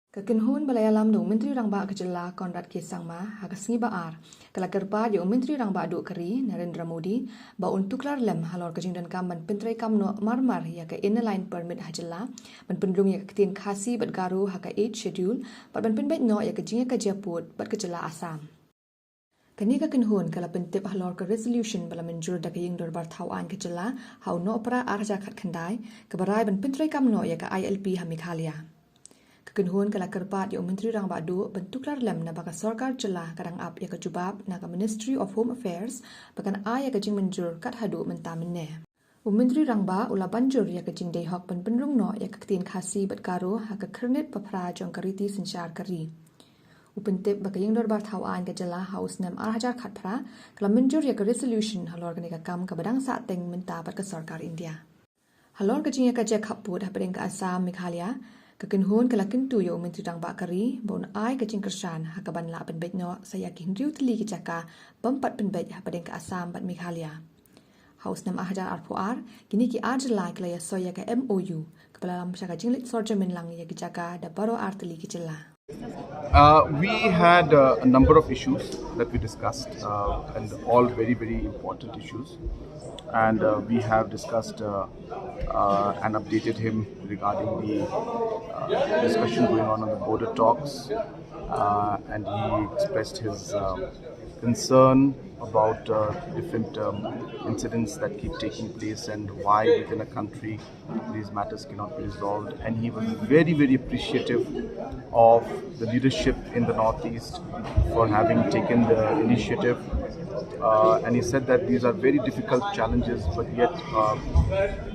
Kekenhun balayalam dong Menteri Rangba Kejela Conrad Kesangma hagasngi baar kalakerpa yo Menteri Rangba Duk Keri Narendra Modi ba untuk lar lem halor kejingdan kamban pentrai kamno marmar ya ke inline permit hajela ban pendlung ya Ktien Khasi bat Garo ha ka 8 schedule bat ban penbet no ya kejinga kejaput bat kejela Assam. Kani kekenhun kala pentip halor ke resolution bala menjur da kaying dorbar thawan kejela hau no opera arja khat khandai kebarai ban pentrai kamno ya ka ILP ha Meghalaya. Kekenhun kala kerpat yo Menteri Rangba Duk bentuk lar lem na baka sarkar jelah kadang ap ya kejubab na ka Ministry of Home Affairs bakan a ya kejing menjur kat hadu mentamene. Menteri Rangba ula banjur ya kejing dei hok pen penrung no ya Ktien Khasi bat Garo ha ka kernet papra jong kariti sinsyar kari. Upentip baka yang dorbar thawan ka jelah haus nam arhajar khat pra kala menjur ya ka resolution halor ka kam ka badang sa teng menta bat ka sarkar India. Halor kejing ya ka jak haput ha pedeng ka Assam Meghalaya kekenhun kala kentu yo Menteri Rangba Kari bon ai kecing kersan ha kaban la penbet no saya kinriu teli kecaka bampat penbet ha padeng ka Assam bat Meghalaya. Haus nam ahjar arpuar kini ki ajlai kala ya soya ka MOU kepala lam syaka jinglit sorja menlang ya kecaka da baro arteli kecela. We had a number of issues that we discussed and all very, very important issues. And we have discussed and updated him regarding the discussion going on the border talks. And he expressed his concern about different incidents that keep taking place and why within a country these matters cannot be resolved. And he was very, very appreciative of the leadership in the Northeast for having taken the initiative. And he said that these are very difficult challenges, but yet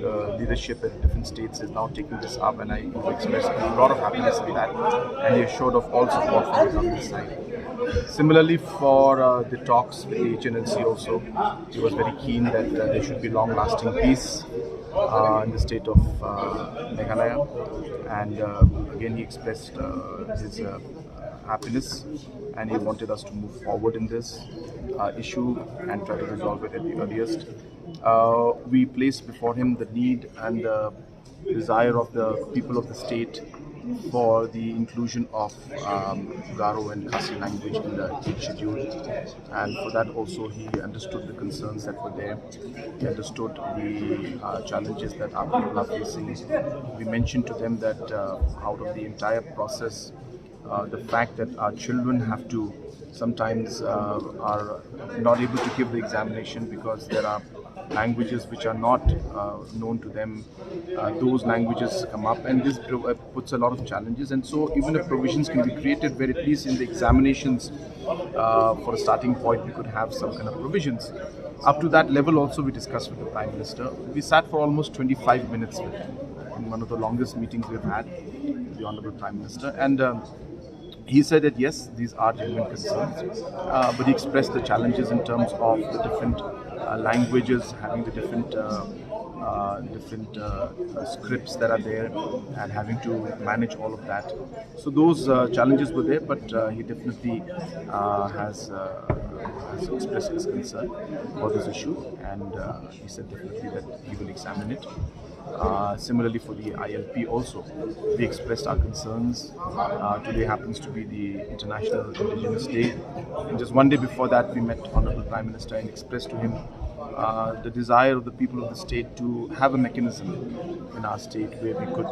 the leadership at different states is now taking this up, and I expressed a lot of happiness with that, and he assured of all support from the government side. Similarly, for the talks with the HNLC also, he was very keen that there should be long-lasting peace in the state of Meghalaya, and again he expressed his happiness, and he wanted us to move forward in this issue and try to resolve it at the earliest. We placed before him the need and the desire of the people of the state for the inclusion of Garo and Khasi language in the 8th schedule, and for that also he understood the concerns that were there. He understood the challenges that our people are facing. We mentioned to them that out of the entire process, the fact that our children have to sometimes are not able to give the examination because there are languages which are not known to them. Those languages come up, and this puts a lot of challenges, and so even if provisions can be created where at least in the examinations for a starting point we could have some kind of provisions. Up to that level also we discussed with the Prime Minister. We sat for almost 25 minutes with him in one of the longest meetings we've had with the Honourable Prime Minister, and he said that yes, these are genuine concerns, but he expressed the challenges in terms of the different languages, having the different scripts that are there, and having to manage all of that. So those challenges were there, but he definitely has expressed his concern for this issue, and he said definitely that he will examine it. Similarly for the ILP also, we expressed our concerns. Today happens to be the International Indigenous Day, and just one day before that we met Honourable Prime Minister and expressed to him the desire of the people of the state to have a mechanism in our state where we could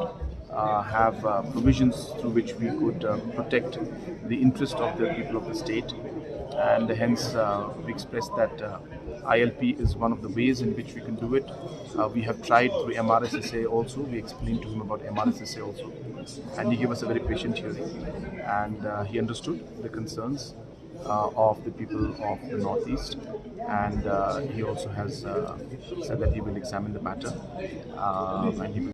have provisions through which we could protect the interest of the people of the state, and hence we expressed that ILP is one of the ways in which we can do it. We have tried through MRSSA also. We explained to him about MRSSA also, and he gave us a very patient hearing, and he understood the concerns of the people of the Northeast, and he also has said that he will examine the matter, and he will